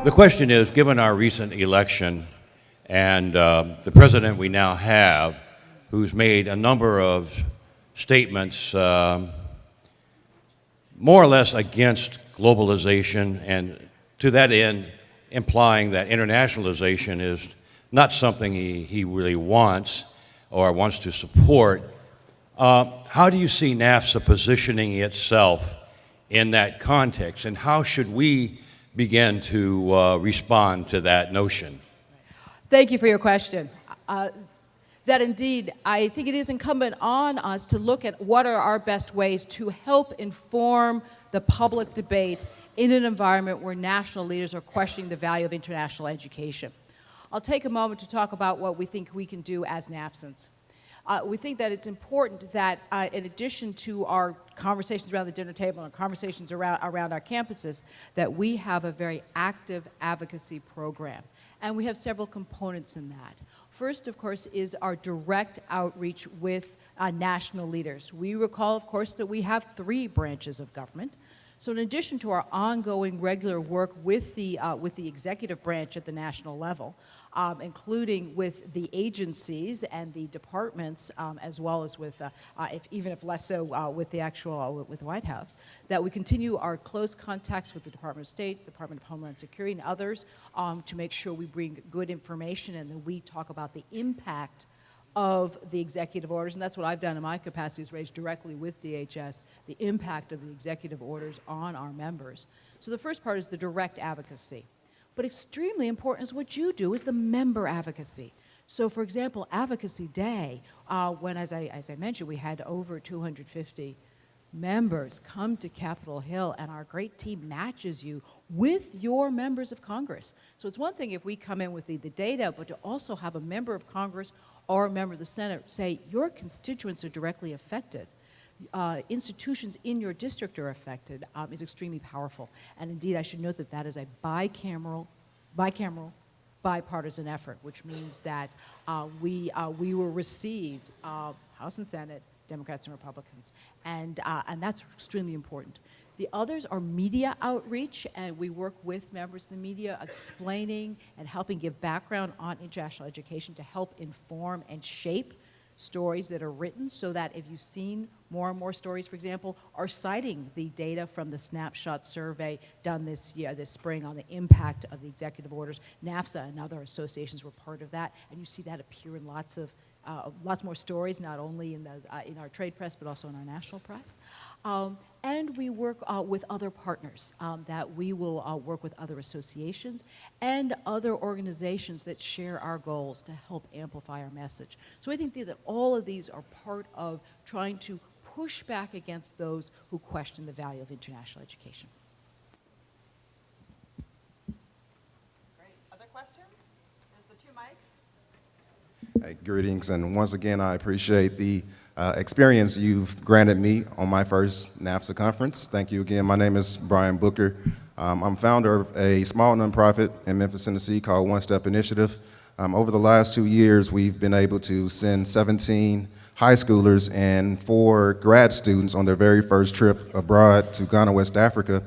The question is, given our recent election and the president we now have, who's made a number of statements more or less against globalization, and to that end implying that internationalization is not something he really wants or wants to support. How do you see NAFSA positioning itself in that context, and how should we begin to respond to that notion? Thank you for your question. That indeed, I think it is incumbent on us to look at what are our best ways to help inform the public debate in an environment where national leaders are questioning the value of international education. I'll take a moment to talk about what we think we can do as NAFSANs. We think that it's important that in addition to our conversations around the dinner table and conversations around our campuses, that we have a very active advocacy program. And we have several components in that. First, of course, is our direct outreach with national leaders. We recall, of course, that we have 3 branches of government. So in addition to our ongoing regular work with the executive branch at the national level, including with the agencies and the departments, as well as with, even if less so, with the with the White House, that we continue our close contacts with the Department of State, Department of Homeland Security, and others to make sure we bring good information and that we talk about the impact of the executive orders, and that's what I've done in my capacity, is raised directly with DHS the impact of the executive orders on our members. So the first part is the direct advocacy. But extremely important is what you do, is the member advocacy. So for example, Advocacy Day, when, as I mentioned, we had over 250 members come to Capitol Hill, and our great team matches you with your members of Congress. So it's one thing if we come in with the data, but to also have a member of Congress or a member of the Senate say, your constituents are directly affected. Institutions in your district are affected is extremely powerful. And indeed, I should note that that is a bicameral, bipartisan effort, which means that we were received, House and Senate, Democrats and Republicans, and that's extremely important. The others are media outreach, and we work with members of the media explaining and helping give background on international education to help inform and shape stories that are written, so that if you've seen more and more stories, for example, are citing the data from the snapshot survey done this spring on the impact of the executive orders. NAFSA and other associations were part of that, and you see that appear in lots more stories, not only in our trade press, but also in our national press. And we work with other partners, that we will work with other associations and other organizations that share our goals to help amplify our message. So I think that all of these are part of trying to push back against those who question the value of international education. Great. Other questions? There's the 2 mics. Hey, greetings, and once again, I appreciate the experience you've granted me on my first NAFSA conference. Thank you again. My name is Brian Booker. I'm founder of a small nonprofit in Memphis, Tennessee called One Step Initiative. Over the last 2 years, we've been able to send 17 high schoolers and 4 grad students on their very first trip abroad to Ghana, West Africa,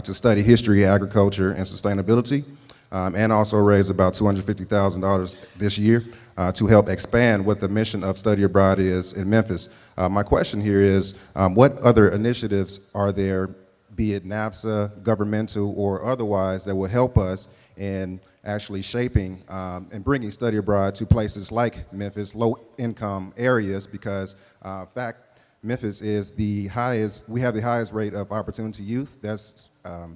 to study history, agriculture, and sustainability, and also raise about $250,000 this year to help expand what the mission of Study Abroad is in Memphis. My question here is, what other initiatives are there, be it NAFSA, governmental, or otherwise, that will help us in actually shaping and bringing Study Abroad to places like Memphis, low-income areas, because in fact, Memphis is we have the highest rate of opportunity youth. That's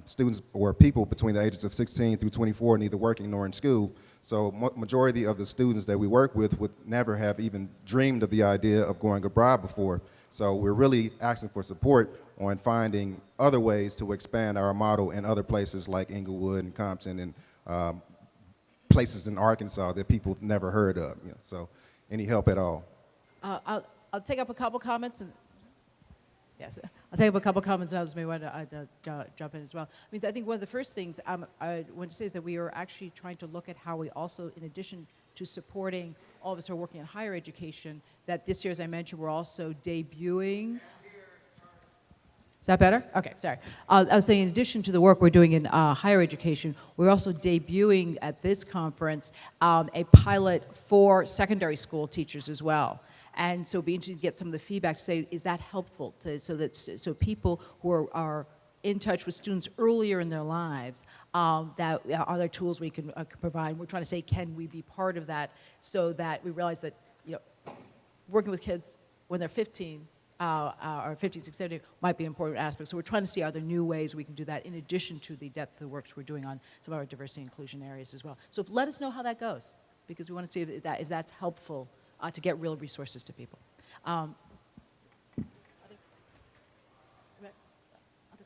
students or people between the ages of 16 through 24, neither working nor in school. So majority of the students that we work with would never have even dreamed of the idea of going abroad before. So we're really asking for support on finding other ways to expand our model in other places like Inglewood and Compton and places in Arkansas that people have never heard of. You know, so any help at all? I'll take up a couple comments, and yes, I'll take up a couple comments, and others may want to jump in as well. I mean, I think one of the first things I want to say is that we are actually trying to look at how we also, in addition to supporting all of us who are working in higher education, that this year, as I mentioned, we're also debuting. Is that better? Okay, sorry. I was saying, in addition to the work we're doing in higher education, we're also debuting at this conference a pilot for secondary school teachers as well. And so it'd be interesting to get some of the feedback to say, is that helpful? So people who are in touch with students earlier in their lives, that are there tools we can provide? We're trying to say, can we be part of that, so that we realize that, working with kids when they're 15, or 15, 16, 17 might be an important aspect. So we're trying to see, are there new ways we can do that in addition to the depth of the works we're doing on some of our diversity and inclusion areas as well. So let us know how that goes, because we want to see if that's helpful to get real resources to people. Other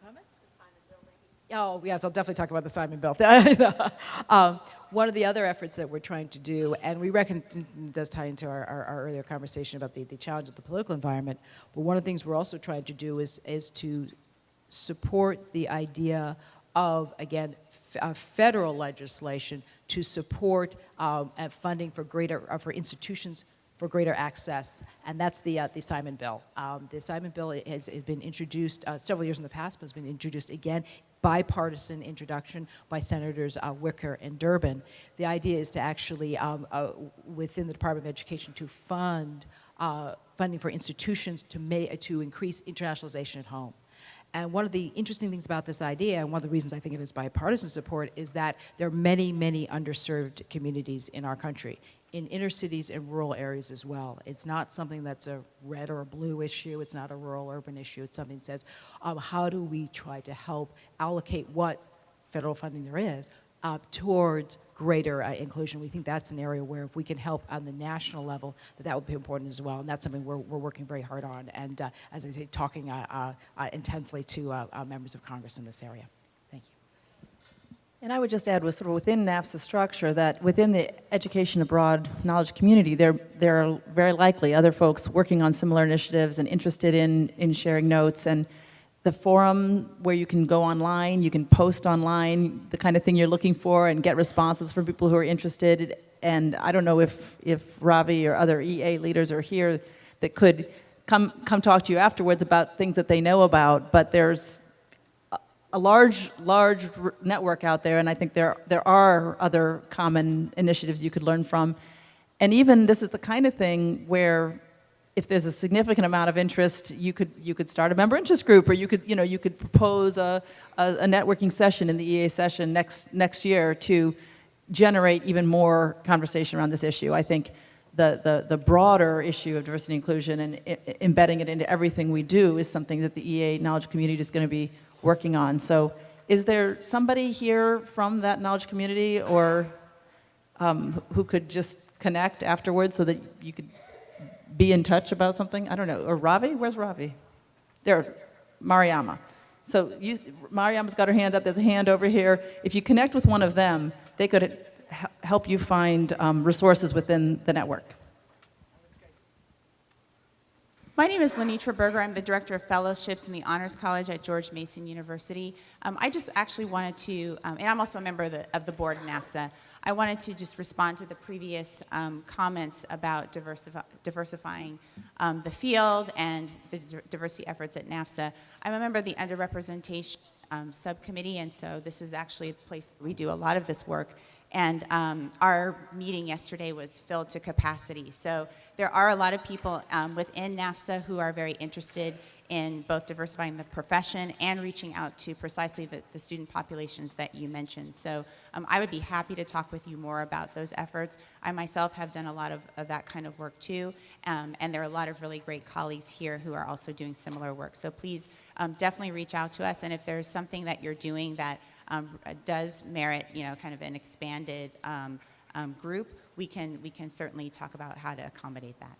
comments? Oh, yes, I'll definitely talk about the Simon Bill. One of the other efforts that we're trying to do, and we reckon it does tie into our earlier conversation about the challenge of the political environment, but one of the things we're also trying to do is to support the idea of, again, federal legislation to support funding for for institutions for greater access, and that's the Simon Bill. The Simon Bill has been introduced several years in the past, but has been introduced again, bipartisan introduction by Senators Wicker and Durbin. The idea is to actually, within the Department of Education, to fund funding for institutions to increase internationalization at home. And one of the interesting things about this idea, and one of the reasons I think it is bipartisan support, is that there are many, many underserved communities in our country, in inner cities and rural areas as well. It's not something that's a red or a blue issue. It's not a rural-urban issue. It's something that says, how do we try to help allocate what federal funding there is towards greater inclusion? We think that's an area where if we can help on the national level, that would be important as well. And that's something we're working very hard on. And as I say, talking intensely to members of Congress in this area. Thank you. And I would just add, within NAFSA structure, that within the education abroad knowledge community, there are very likely other folks working on similar initiatives and interested in sharing notes. And the forum where you can go online, you can post online, the kind of thing you're looking for, and get responses from people who are interested. And I don't know if Ravi or other EA leaders are here that could come talk to you afterwards about things that they know about, but there's a large network out there, and I think there are other common initiatives you could learn from. And even this is the kind of thing where, if there's a significant amount of interest, you could start a member interest group, or you could propose a networking session in the EA session next year to generate even more conversation around this issue. I think the broader issue of diversity and inclusion and embedding it into everything we do is something that the EA knowledge community is going to be working on. So is there somebody here from that knowledge community, or who could just connect afterwards so that you could be in touch about something? I don't know. Or Ravi? Where's Ravi? There, Mariama. So Mariama's got her hand up. There's a hand over here. If you connect with one of them, they could help you find resources within the network. My name is Lenitra Berger. I'm the Director of Fellowships in the Honors College at George Mason University. I just actually wanted to, and I'm also a member of the board in NAFSA, I wanted to just respond to the previous comments about diversifying the field and the diversity efforts at NAFSA. I'm a member of the underrepresentation subcommittee, and so this is actually a place where we do a lot of this work. And our meeting yesterday was filled to capacity. So there are a lot of people within NAFSA who are very interested in both diversifying the profession and reaching out to precisely the student populations that you mentioned. So I would be happy to talk with you more about those efforts. I myself have done a lot of that kind of work too, and there are a lot of really great colleagues here who are also doing similar work. So please definitely reach out to us, and if there's something that you're doing that does merit, kind of an expanded group, we can certainly talk about how to accommodate that.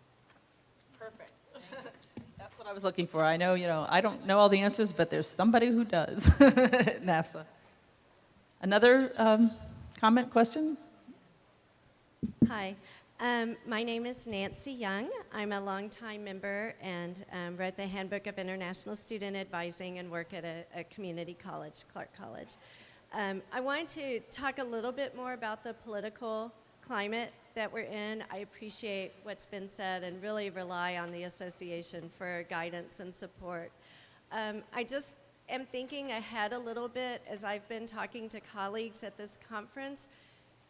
Perfect. That's what I was looking for. I know, I don't know all the answers, but there's somebody who does at NAFSA. Another comment, question? Hi. My name is Nancy Young. I'm a longtime member and wrote the Handbook of International Student Advising and work at a community college, Clark College. I wanted to talk a little bit more about the political climate that we're in. I appreciate what's been said and really rely on the association for guidance and support. I just am thinking ahead a little bit as I've been talking to colleagues at this conference.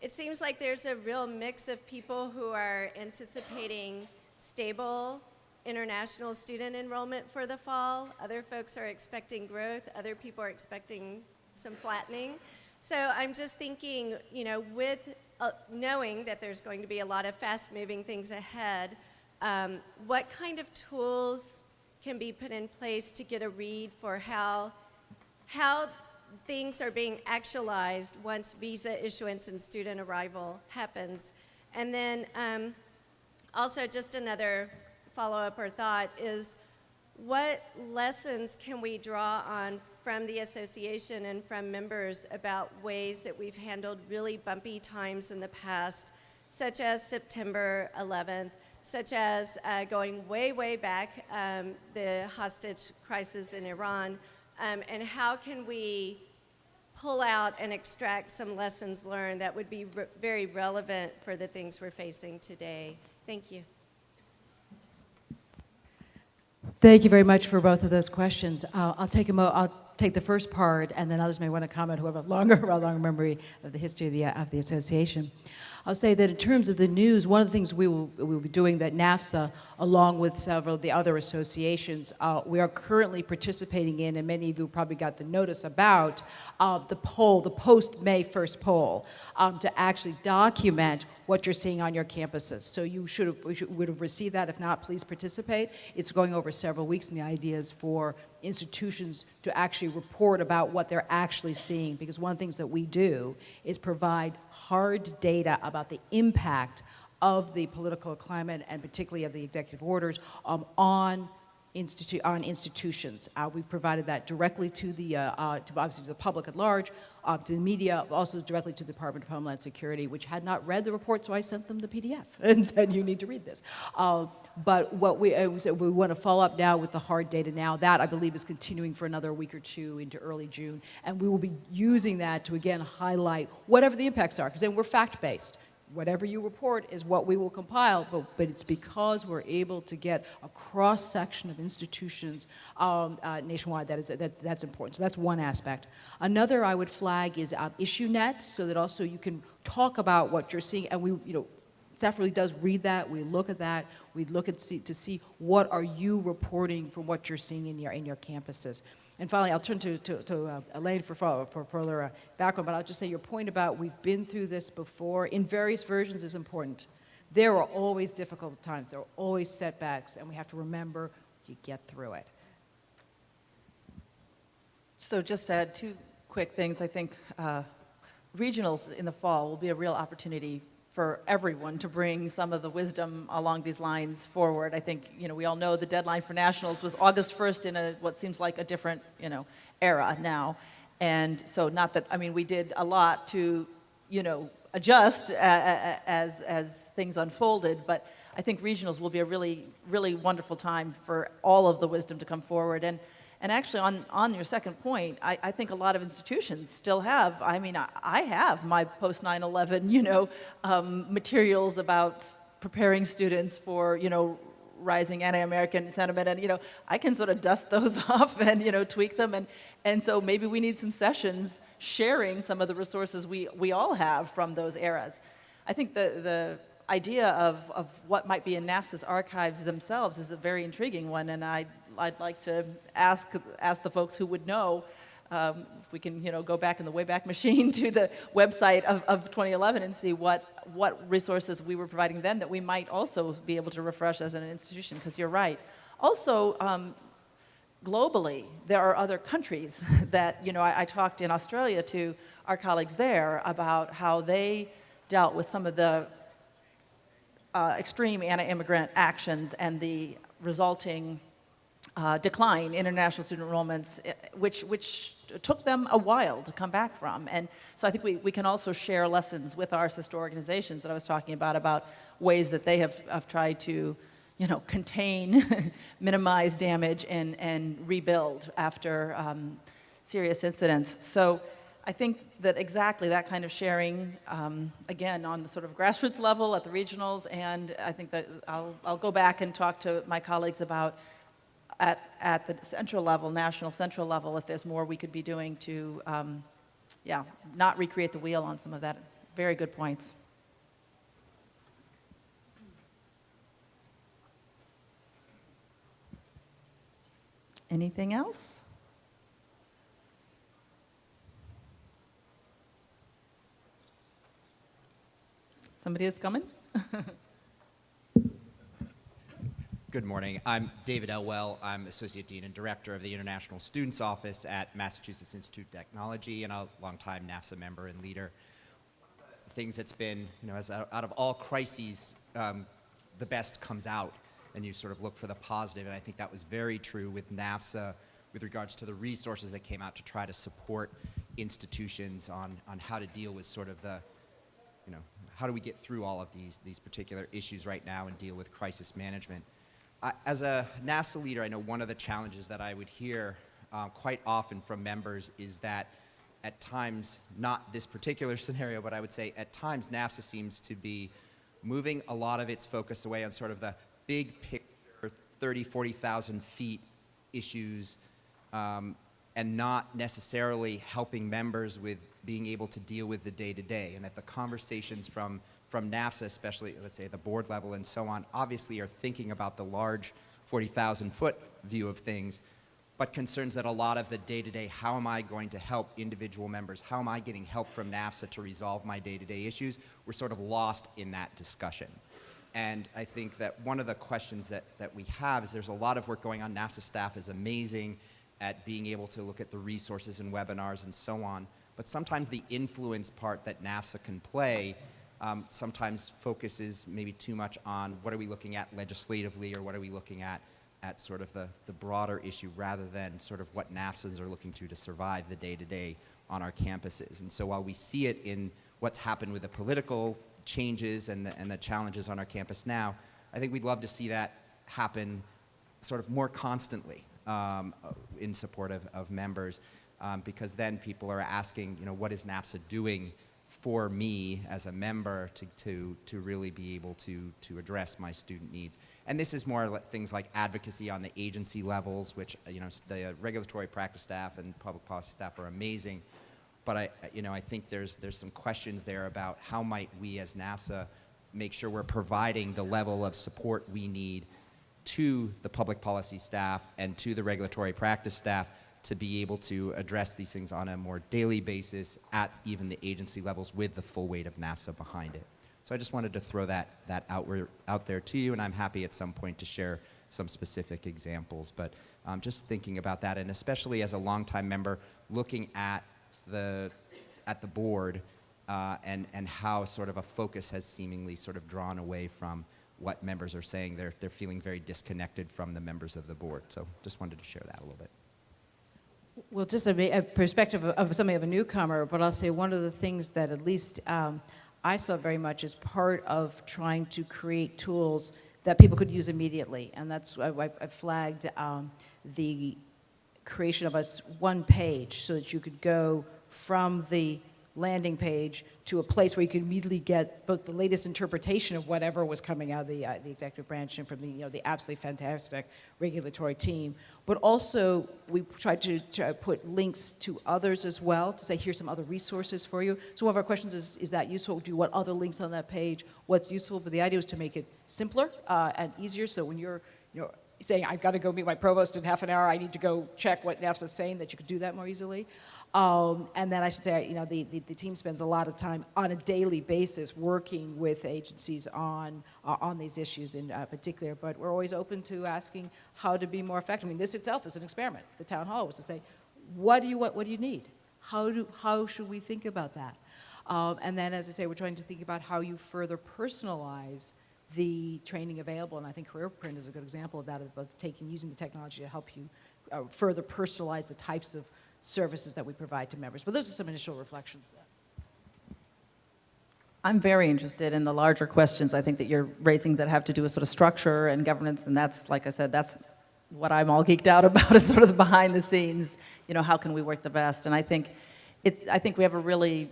It seems like there's a real mix of people who are anticipating stable international student enrollment for the fall. Other folks are expecting growth. Other people are expecting some flattening. So I'm just thinking, you know, with knowing that there's going to be a lot of fast-moving things ahead, what kind of tools can be put in place to get a read for how things are being actualized once visa issuance and student arrival happens? And then also just another follow-up or thought is, what lessons can we draw on from the association and from members about ways that we've handled really bumpy times in the past, such as September 11th, such as going way, way back, the hostage crisis in Iran, and how can we pull out and extract some lessons learned that would be very relevant for the things we're facing today? Thank you. Thank you very much for both of those questions. I'll take the first part, and then others may want to comment who have a longer memory of the history of the association. I'll say that in terms of the news, one of the things we will be doing that NAFSA, along with several of the other associations, we are currently participating in, and many of you probably got the notice about, the post-May 1st poll, to actually document what you're seeing on your campuses. So you would have received that. If not, please participate. It's going over several weeks, and the idea is for institutions to actually report about what they're actually seeing, because one of the things that we do is provide hard data about the impact of the political climate and particularly of the executive orders on institutions. We've provided that directly to the obviously to the public at large, to the media, also directly to the Department of Homeland Security, which had not read the report, so I sent them the PDF and said, you need to read this. But what we want to follow up now with the hard data now. That, I believe, is continuing for another week or two into early June. And we will be using that to, again, highlight whatever the impacts are, because then we're fact-based. Whatever you report is what we will compile, but it's because we're able to get a cross-section of institutions nationwide that's important. So that's one aspect. Another I would flag is issue nets, so that also you can talk about what you're seeing, and staff really does read that. We look at that. We look to see what are you reporting from what you're seeing in your campuses. And finally, I'll turn to Elaine for further background, but I'll just say your point about we've been through this before in various versions is important. There are always difficult times. There are always setbacks, and we have to remember you get through it. So just to add two quick things, I think regionals in the fall will be a real opportunity for everyone to bring some of the wisdom along these lines forward. I think, we all know the deadline for nationals was August 1st in what seems like a different, era now. And so not that, we did a lot to, adjust as things unfolded, but I think regionals will be a really, really wonderful time for all of the wisdom to come forward. And actually, on your second point, I think a lot of institutions still have, I have my post 9/11, materials about preparing students for, rising anti-American sentiment, and, I can sort of dust those off and, tweak them, and so maybe we need some sessions sharing some of the resources we all have from those eras. I think the idea of what might be in NAFSA's archives themselves is a very intriguing one, and I'd like to ask the folks who would know if we can, go back in the Wayback Machine to the website of 2011 and see what resources we were providing then that we might also be able to refresh as an institution, because you're right. Also, globally, there are other countries that, I talked in Australia to our colleagues there about how they dealt with some of the extreme anti-immigrant actions and the resulting decline in international student enrollments, which took them a while to come back from. And so I think we can also share lessons with our sister organizations that I was talking about ways that they have tried to, contain, minimize damage, and rebuild after serious incidents. So I think that exactly that kind of sharing, again, on the sort of grassroots level at the regionals, and I think that I'll go back and talk to my colleagues about at the central level, national central level, if there's more we could be doing to, yeah, not recreate the wheel on some of that. Very good points. Anything else? Somebody is coming? Good morning. I'm David Elwell. I'm Associate Dean and Director of the International Students Office at Massachusetts Institute of Technology and a longtime NAFSA member and leader. Things that's been, as out of all crises, the best comes out, and you sort of look for the positive, and I think that was very true with NAFSA with regards to the resources that came out to try to support institutions on how to deal with sort of the, how do we get through all of these particular issues right now and deal with crisis management. As a NAFSA leader, I know one of the challenges that I would hear quite often from members is that at times, not this particular scenario, but I would say at times NAFSA seems to be moving a lot of its focus away on sort of the big picture, 30, 40,000 feet issues, and not necessarily helping members with being able to deal with the day-to-day, and that the conversations from NAFSA, especially, let's say, at the board level and so on, obviously are thinking about the large 40,000-foot view of things, but concerns that a lot of the day-to-day, how am I going to help individual members, how am I getting help from NAFSA to resolve my day-to-day issues, we're sort of lost in that discussion. And I think that one of the questions that we have is there's a lot of work going on. NAFSA staff is amazing at being able to look at the resources and webinars and so on, but sometimes the influence part that NAFSA can play sometimes focuses maybe too much on what are we looking at legislatively or what are we looking at sort of the broader issue rather than sort of what NAFSAs are looking to survive the day-to-day on our campuses. And so while we see it in what's happened with the political changes and the challenges on our campus now, I think we'd love to see that happen sort of more constantly in support of members because then people are asking, what is NAFSA doing for me as a member to really be able to address my student needs. And this is more things like advocacy on the agency levels, which the regulatory practice staff and public policy staff are amazing. But I think there's some questions there about how might we as NAFSA make sure we're providing the level of support we need to the public policy staff and to the regulatory practice staff to be able to address these things on a more daily basis at even the agency levels with the full weight of NAFSA behind it. So I just wanted to throw that out there to you, and I'm happy at some point to share some specific examples. But just thinking about that, and especially as a longtime member, looking at the board and how sort of a focus has seemingly sort of drawn away from what members are saying. They're feeling very disconnected from the members of the board. So just wanted to share that a little bit. Well, just a perspective of something of a newcomer, but I'll say one of the things that at least I saw very much as part of trying to create tools that people could use immediately, and that's why I flagged the creation of a one page so that you could go from the landing page to a place where you could immediately get both the latest interpretation of whatever was coming out of the executive branch and from the absolutely fantastic regulatory team. But also, we tried to put links to others as well, to say, here's some other resources for you. So one of our questions is that useful? Do you want other links on that page? What's useful? But the idea was to make it simpler and easier, so when you're saying, I've got to go meet my provost in half an hour, I need to go check what NAFSA is saying, that you could do that more easily. And then I should say, the team spends a lot of time on a daily basis working with agencies on these issues in particular, but we're always open to asking how to be more effective. I mean, this itself is an experiment. The town hall was to say, what do you need? How should we think about that? And then, as I say, we're trying to think about how you further personalize the training available, and I think Career Print is a good example of that, of using the technology to help you further personalize the types of services that we provide to members. But those are some initial reflections. I'm very interested in the larger questions I think that you're raising that have to do with sort of structure and governance, and that's, like I said, that's what I'm all geeked out about, is sort of the behind the scenes, how can we work the best? And I think we have a really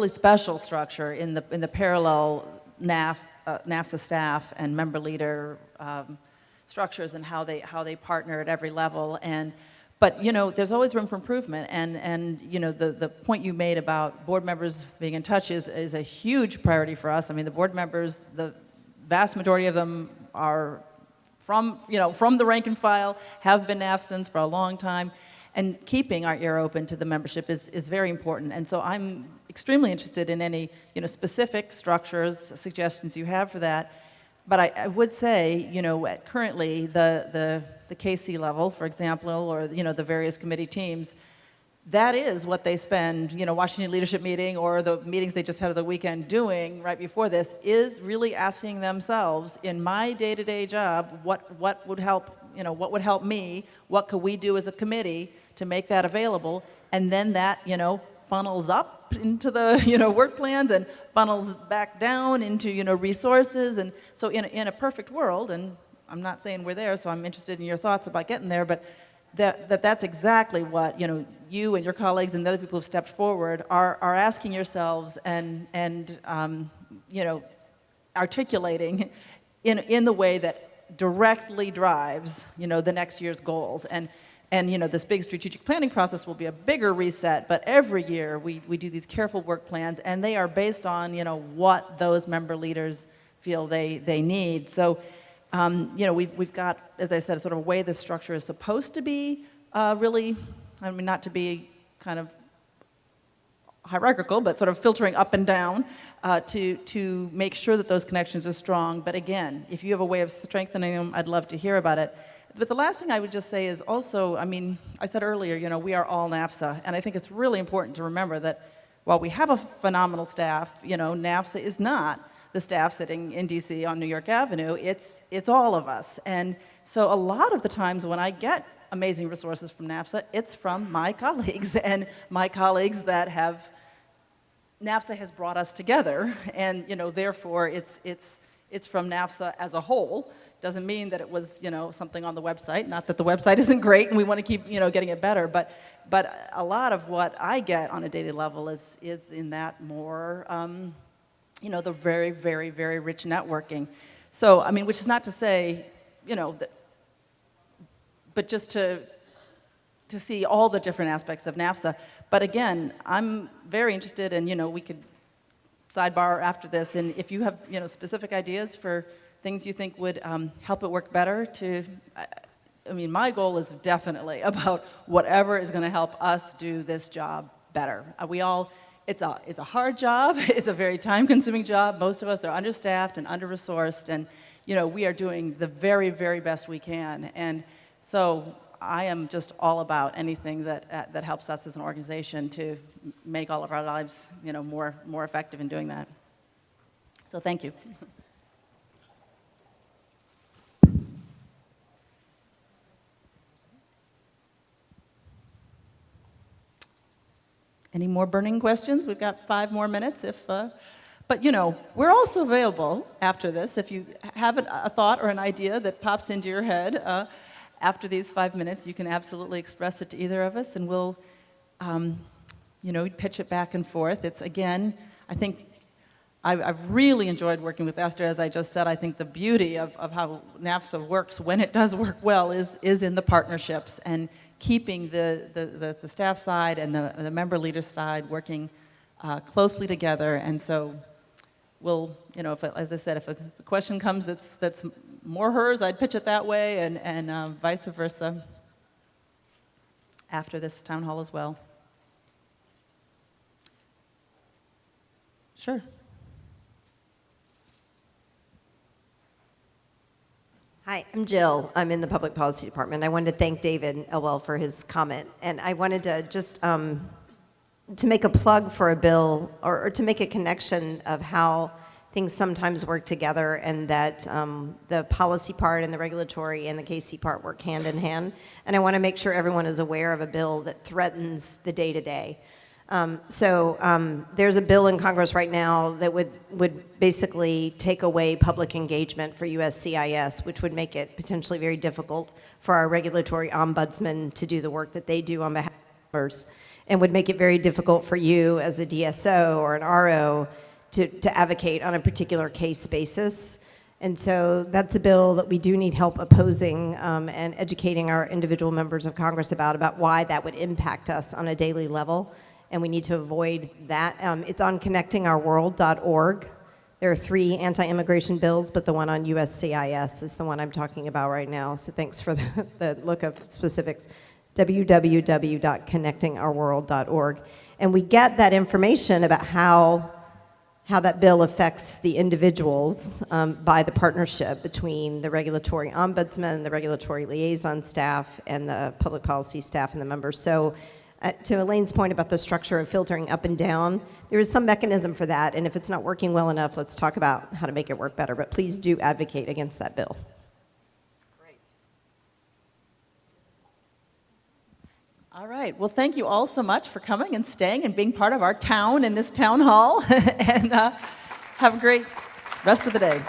special structure in the parallel NAFSA staff and member leader structures and how they partner at every level. But there's always room for improvement. And the point you made about board members being in touch is a huge priority for us. I mean, the board members, the vast majority of them are from the rank and file, have been NAFSANs for a long time. And keeping our ear open to the membership is very important. And so I'm extremely interested in any specific structures, suggestions you have for that. But I would say, currently the KC level, for example, or the various committee teams, that is what they spend, Washington leadership meeting or the meetings they just had of the weekend doing right before this, is really asking themselves, in my day-to-day job, what would help, what would help me? What could we do as a committee to make that available? And then that, funnels up into the, work plans and funnels back down into, resources. And so in a perfect world, and I'm not saying we're there, so I'm interested in your thoughts about getting there, but that's exactly what, you and your colleagues and the other people who've stepped forward are asking yourselves and articulating in the way that directly drives, the next year's goals. And this big strategic planning process will be a bigger reset, but every year we do these careful work plans, and they are based on, what those member leaders feel they need. So, we've got, as I said, sort of a way this structure is supposed to be really, not to be kind of hierarchical, but sort of filtering up and down to make sure that those connections are strong. But again, if you have a way of strengthening them, I'd love to hear about it. But the last thing I would just say is also, I said earlier, we are all NAFSA, and I think it's really important to remember that while we have a phenomenal staff, NAFSA is not the staff sitting in DC on New York Avenue. It's all of us. And so a lot of the times when I get amazing resources from NAFSA, it's from my colleagues, and my colleagues that have, NAFSA has brought us together, and therefore it's from NAFSA as a whole. Doesn't mean that it was, something on the website. Not that the website isn't great and we want to keep, getting it better, but a lot of what I get on a daily level is in that more, the very, very, very rich networking. So, which is not to say, but just to see all the different aspects of NAFSA. But again, I'm very interested in, we could sidebar after this, and if you have, specific ideas for things you think would help it work better my goal is definitely about whatever is going to help us do this job better. It's a hard job, it's a very time-consuming job. Most of us are understaffed and under-resourced, and we are doing the very, very best we can. And so I am just all about anything that helps us as an organization to make all of our lives, more effective in doing that. So thank you. Any more burning questions? We've got 5 more minutes. But we're also available after this. If you have a thought or an idea that pops into your head after these 5 minutes, you can absolutely express it to either of us, and we'll, pitch it back and forth. It's, again, I think I've really enjoyed working with Esther. As I just said, I think the beauty of how NAFSA works when it does work well is in the partnerships and keeping the staff side and the member leader side working closely together. And so we'll, as I said, if a question comes that's more hers, I'd pitch it that way, and vice versa after this town hall as well. Sure. Hi, I'm Jill. I'm in the Public Policy Department. I wanted to thank David Elwell for his comment. And I wanted to just to make a plug for a bill or to make a connection of how things sometimes work together, and that the policy part and the regulatory and the KC part work hand in hand. And I want to make sure everyone is aware of a bill that threatens the day-to-day. There's a bill in Congress right now that would basically take away public engagement for USCIS, which would make it potentially very difficult for our regulatory ombudsman to do the work that they do on behalf of members, and would make it very difficult for you as a DSO or an RO to advocate on a particular case basis. And so that's a bill that we do need help opposing and educating our individual members of Congress about why that would impact us on a daily level. And we need to avoid that. It's on connectingourworld.org. There are 3 anti-immigration bills, but the one on USCIS is the one I'm talking about right now. So thanks for the look of specifics. www.connectingourworld.org. And we get that information about how that bill affects the individuals by the partnership between the regulatory ombudsman, the regulatory liaison staff, and the public policy staff and the members. So to Elaine's point about the structure of filtering up and down, there is some mechanism for that, and if it's not working well enough, let's talk about how to make it work better. But please do advocate against that bill. All right. Well, thank you all so much for coming and staying and being part of our town in this town hall. And have a great rest of the day.